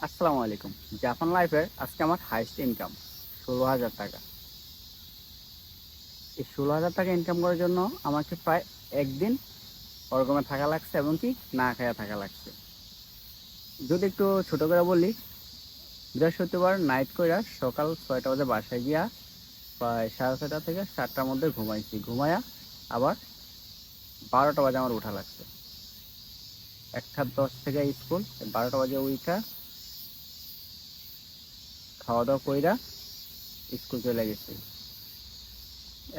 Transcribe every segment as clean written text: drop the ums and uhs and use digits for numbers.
আসসালামু আলাইকুম। জাপান লাইফের আজকে আমার হাইস্ট ইনকাম ১৬,০০০ টাকা। এই ১৬,০০০ টাকা ইনকাম করার জন্য আমাকে প্রায় একদিন ওরকমে থাকা লাগছে এবং কি না খায়া থাকা লাগছে। যদি একটু ছোট করে বলি, বৃহস্পতিবার নাইট কইরা সকাল ৬টা বাজে বাসায় গিয়া প্রায় ৬:৩০ থেকে ৭টার মধ্যে ঘুমাইছি। ঘুমায়া আবার ১২টা বাজে আমার উঠা লাগছে। ১টা ১০ থেকে স্কুল, ১২টা বাজে উইঠা খাওয়া দাওয়া কইরা স্কুল চলে গেছি।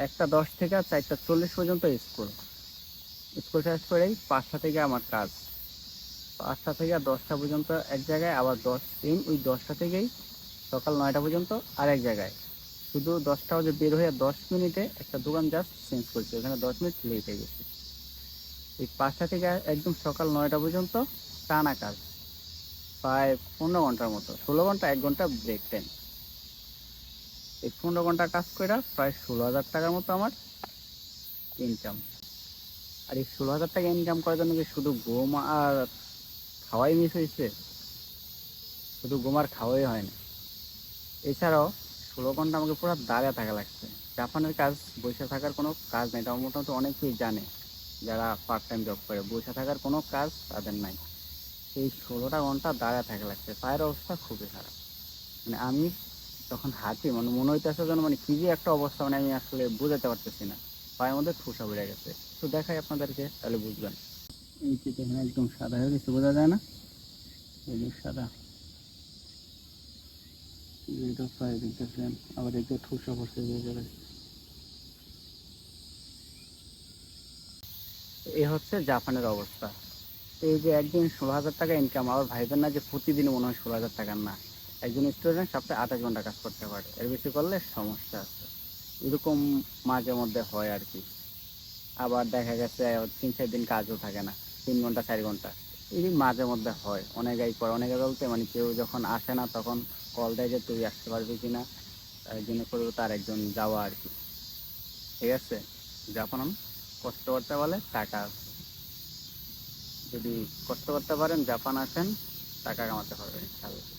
১টা ১০ থেকে ৪টা ৪০ পর্যন্ত স্কুল। স্কুল শেষ করেই ৫টা থেকে আমার কাজ। ৫টা থেকে ১০টা পর্যন্ত এক জায়গায়, আবার ওই ১০টা থেকেই সকাল ৯টা পর্যন্ত আরেক জায়গায়। শুধু ১০টা বাজে বের হয়ে ১০ মিনিটে একটা দোকান জাস্ট চেঞ্জ করছি, ওখানে ১০ মিনিট লেট হয়ে গেছে। এই ৫টা থেকে একদম সকাল ৯টা পর্যন্ত টানা কাজ, প্রায় ১৫ ঘন্টার মতো। ১৬ ঘন্টা, ১ ঘন্টা ব্রেক টাইম। এই ১৫ ঘন্টা কাজ করে প্রায় ১৬,০০০ টাকার মতো আমার ইনকাম। আর এই ১৬,০০০ টাকা ইনকাম করার জন্য কি শুধু ঘুম আর খাওয়াই মিস হয়েছে? শুধু ঘুম আর খাওয়াই হয়নি, এছাড়াও ১৬ ঘন্টা আমাকে পুরো দাঁড়িয়ে থাকা লাগছে। জাপানের কাজ বসে থাকার কোনো কাজ নেই, এটা মোটামুটি অনেকেই জানে যারা পার্ট টাইম জব করে। বসে থাকার কোনো কাজ তাদের নাই। এই ১৬টা ঘন্টা দাঁড়িয়ে থাকা লাগছে, পায়ের অবস্থা খুবই খারাপ। মানে আমি যখন হাঁটি মনে হইতেছে যেন কি যে একটা অবস্থা, আমি আসলে বোঝাতে পারতেছি না। পায়ের মধ্যে ঠুসা বেড়ে গেছে। তো দেখাই আপনাদেরকে, তাহলে বুঝবেন। এই যে দেখেন একদম সাদা হয়ে গেছে, বোঝা যায় না? এই যে সাদা, এটা প্রায় দেখতেছেন, আবার একটু ঠুসা পড়ছে হয়ে যাবে। এই হচ্ছে জাপানের অবস্থা। এই যে একদিন ১৬,০০০ টাকা ইনকাম, আবার ভাইবেন না যে প্রতিদিন মনে হয় ১৬,০০০ টাকার না। একজন স্টুডেন্ট সপ্তাহে ২৮ ঘন্টা কাজ করতে পারে, এর বেশি করলে সমস্যা আছে। এরকম মাঝে মধ্যে হয় আর কি। আবার দেখা গেছে ৩-৪ দিন কাজও থাকে না, ৩ ঘন্টা ৪ ঘন্টা। এই মাঝে মধ্যে হয়। অনেকেই করে, অনেকে বলতে কেউ যখন আসে না তখন কল দেয় যে তুই আসতে পারবি কিনা, তার জন্য করবো তার একজন যাওয়া আর কি। ঠিক আছে, যখন কষ্ট করতে বলে টাকা আছে। যদি কষ্ট করতে পারেন জাপান আসেন, টাকা কামাতে পারবেন ইনশাল্লাহ।